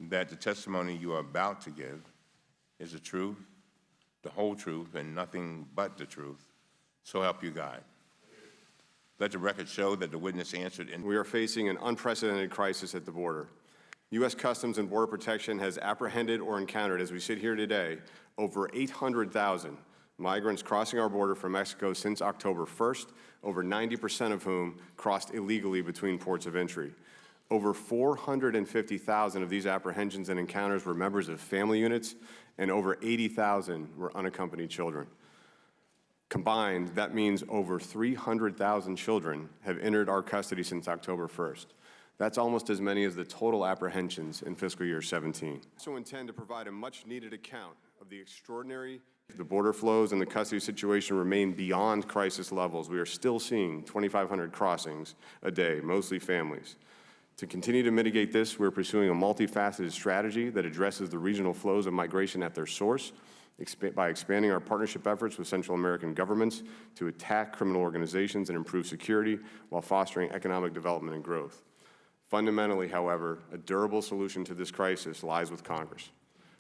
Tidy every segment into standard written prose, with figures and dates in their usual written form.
that the testimony you are about to give is the truth, the whole truth, and nothing but the truth. So help you God. Let the record show that the witness answered in. We are facing an unprecedented crisis at the border. U.S. Customs and Border Protection has apprehended or encountered, as we sit here today, over 800,000 migrants crossing our border from Mexico since October 1st, over 90% of whom crossed illegally between ports of entry. Over 450,000 of these apprehensions and encounters were members of family units, and over 80,000 were unaccompanied children. Combined, that means over 300,000 children have entered our custody since October 1st. That's almost as many as the total apprehensions in fiscal year 17. We also intend to provide a much-needed account of the extraordinary. The border flows and the custody situation remain beyond crisis levels. We are still seeing 2,500 crossings a day, mostly families. To continue to mitigate this, we're pursuing a multifaceted strategy that addresses the regional flows of migration at their source by expanding our partnership efforts with Central American governments to attack criminal organizations and improve security while fostering economic development and growth. Fundamentally, however, a durable solution to this crisis lies with Congress,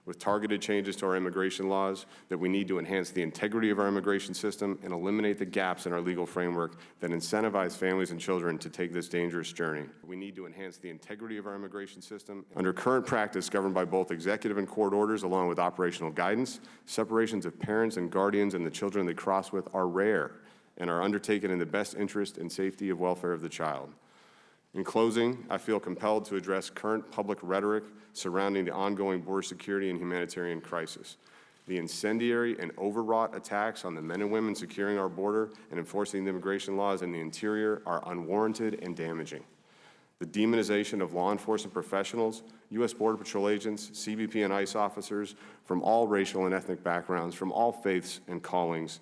with targeted changes to our immigration laws that we need to enhance the integrity of our immigration system and eliminate the gaps in our legal framework that incentivize families and children to take this dangerous journey. We need to enhance the integrity of our immigration system. Under current practice governed by both executive and court orders along with operational guidance, separations of parents and guardians and the children they cross with are rare and are undertaken in the best interest and safety of welfare of the child. In closing, I feel compelled to address current public rhetoric surrounding the ongoing border security and humanitarian crisis. The incendiary and overwrought attacks on the men and women securing our border and enforcing the immigration laws in the interior are unwarranted and damaging. The demonization of law enforcement professionals, U.S. Border Patrol agents, CBP and ICE officers from all racial and ethnic backgrounds, from all faiths and callings,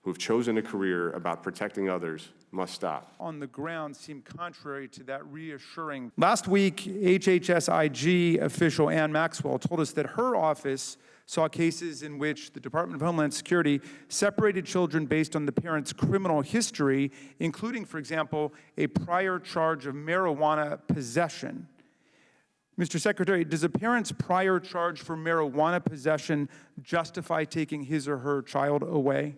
who have chosen a career about protecting others must stop. On the ground seem contrary to that reassuring. Last week, HHS IG official Ann Maxwell told us that her office saw cases in which the Department of Homeland Security separated children based on the parent's criminal history, including, for example, a prior charge of marijuana possession. Mr. Secretary, does a parent's prior charge for marijuana possession justify taking his or her child away?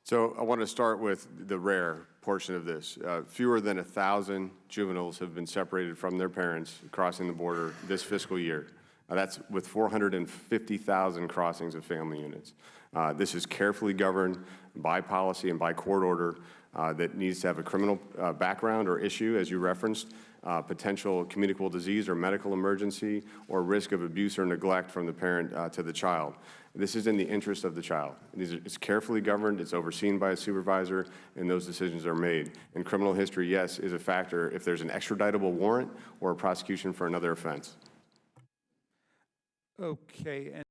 So I want to start with the rare portion of this. Fewer than 1,000 juveniles have been separated from their parents crossing the border this fiscal year. That's with 450,000 crossings of family units. This is carefully governed by policy and by court order that needs to have a criminal background or issue, as you referenced, potential communicable disease or medical emergency, or risk of abuse or neglect from the parent to the child. This is in the interest of the child. It's carefully governed, it's overseen by a supervisor, and those decisions are made. And criminal history, yes, is a factor if there's an extraditable warrant or a prosecution for another offense. Okay.